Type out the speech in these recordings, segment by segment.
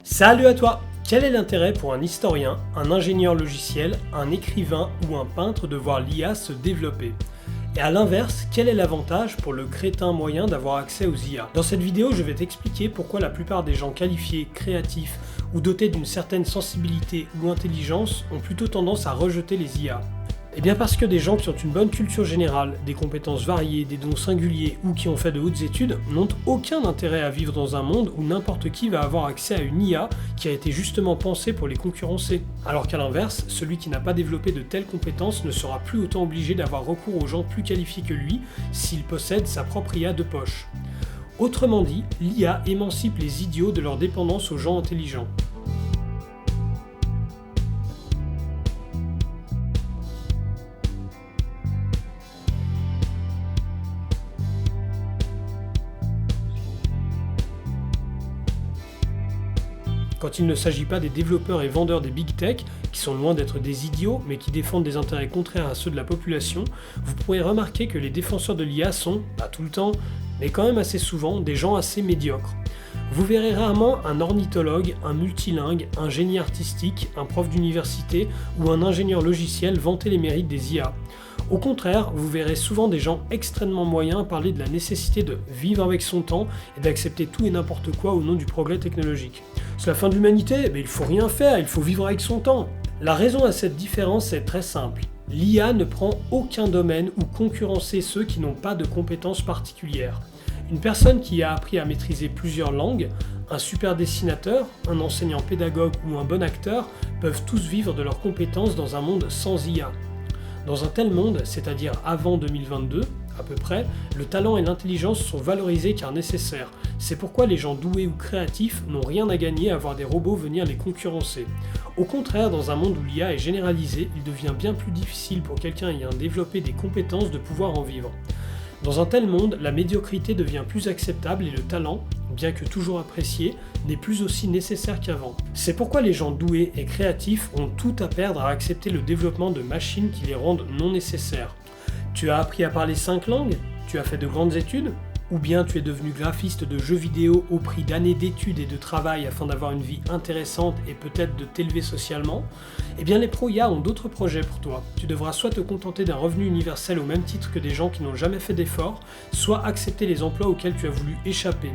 Salut à toi! Quel est l'intérêt pour un historien, un ingénieur logiciel, un écrivain ou un peintre de voir l'IA se développer? Et à l'inverse, quel est l'avantage pour le crétin moyen d'avoir accès aux IA? Dans cette vidéo, je vais t'expliquer pourquoi la plupart des gens qualifiés, créatifs ou dotés d'une certaine sensibilité ou intelligence ont plutôt tendance à rejeter les IA. Eh bien parce que des gens qui ont une bonne culture générale, des compétences variées, des dons singuliers ou qui ont fait de hautes études n'ont aucun intérêt à vivre dans un monde où n'importe qui va avoir accès à une IA qui a été justement pensée pour les concurrencer. Alors qu'à l'inverse, celui qui n'a pas développé de telles compétences ne sera plus autant obligé d'avoir recours aux gens plus qualifiés que lui s'il possède sa propre IA de poche. Autrement dit, l'IA émancipe les idiots de leur dépendance aux gens intelligents. Quand il ne s'agit pas des développeurs et vendeurs des big tech, qui sont loin d'être des idiots, mais qui défendent des intérêts contraires à ceux de la population, vous pourrez remarquer que les défenseurs de l'IA sont, pas tout le temps, mais quand même assez souvent, des gens assez médiocres. Vous verrez rarement un ornithologue, un multilingue, un génie artistique, un prof d'université ou un ingénieur logiciel vanter les mérites des IA. Au contraire, vous verrez souvent des gens extrêmement moyens parler de la nécessité de vivre avec son temps et d'accepter tout et n'importe quoi au nom du progrès technologique. C'est la fin de l'humanité, mais il faut rien faire, il faut vivre avec son temps. La raison à cette différence est très simple. L'IA ne prend aucun domaine où concurrencer ceux qui n'ont pas de compétences particulières. Une personne qui a appris à maîtriser plusieurs langues, un super dessinateur, un enseignant pédagogue ou un bon acteur peuvent tous vivre de leurs compétences dans un monde sans IA. Dans un tel monde, c'est-à-dire avant 2022, à peu près, le talent et l'intelligence sont valorisés car nécessaires. C'est pourquoi les gens doués ou créatifs n'ont rien à gagner à voir des robots venir les concurrencer. Au contraire, dans un monde où l'IA est généralisée, il devient bien plus difficile pour quelqu'un ayant développé des compétences de pouvoir en vivre. Dans un tel monde, la médiocrité devient plus acceptable et le talent, bien que toujours apprécié, n'est plus aussi nécessaire qu'avant. C'est pourquoi les gens doués et créatifs ont tout à perdre à accepter le développement de machines qui les rendent non nécessaires. Tu as appris à parler 5 langues? Tu as fait de grandes études? Ou bien tu es devenu graphiste de jeux vidéo au prix d'années d'études et de travail afin d'avoir une vie intéressante et peut-être de t'élever socialement? Eh bien les pros IA ont d'autres projets pour toi. Tu devras soit te contenter d'un revenu universel au même titre que des gens qui n'ont jamais fait d'efforts, soit accepter les emplois auxquels tu as voulu échapper.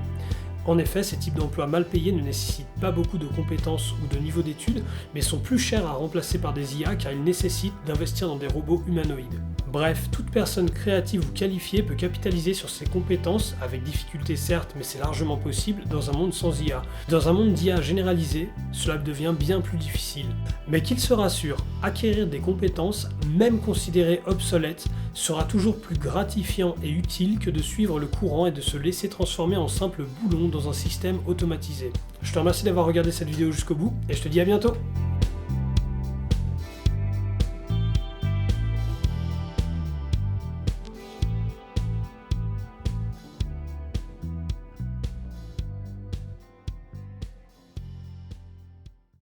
En effet, ces types d'emplois mal payés ne nécessitent pas beaucoup de compétences ou de niveau d'études, mais sont plus chers à remplacer par des IA car ils nécessitent d'investir dans des robots humanoïdes. Bref, toute personne créative ou qualifiée peut capitaliser sur ses compétences, avec difficulté certes, mais c'est largement possible, dans un monde sans IA. Dans un monde d'IA généralisé, cela devient bien plus difficile. Mais qu'il se rassure, acquérir des compétences, même considérées obsolètes, sera toujours plus gratifiant et utile que de suivre le courant et de se laisser transformer en simple boulon dans un système automatisé. Je te remercie d'avoir regardé cette vidéo jusqu'au bout et je te dis à bientôt.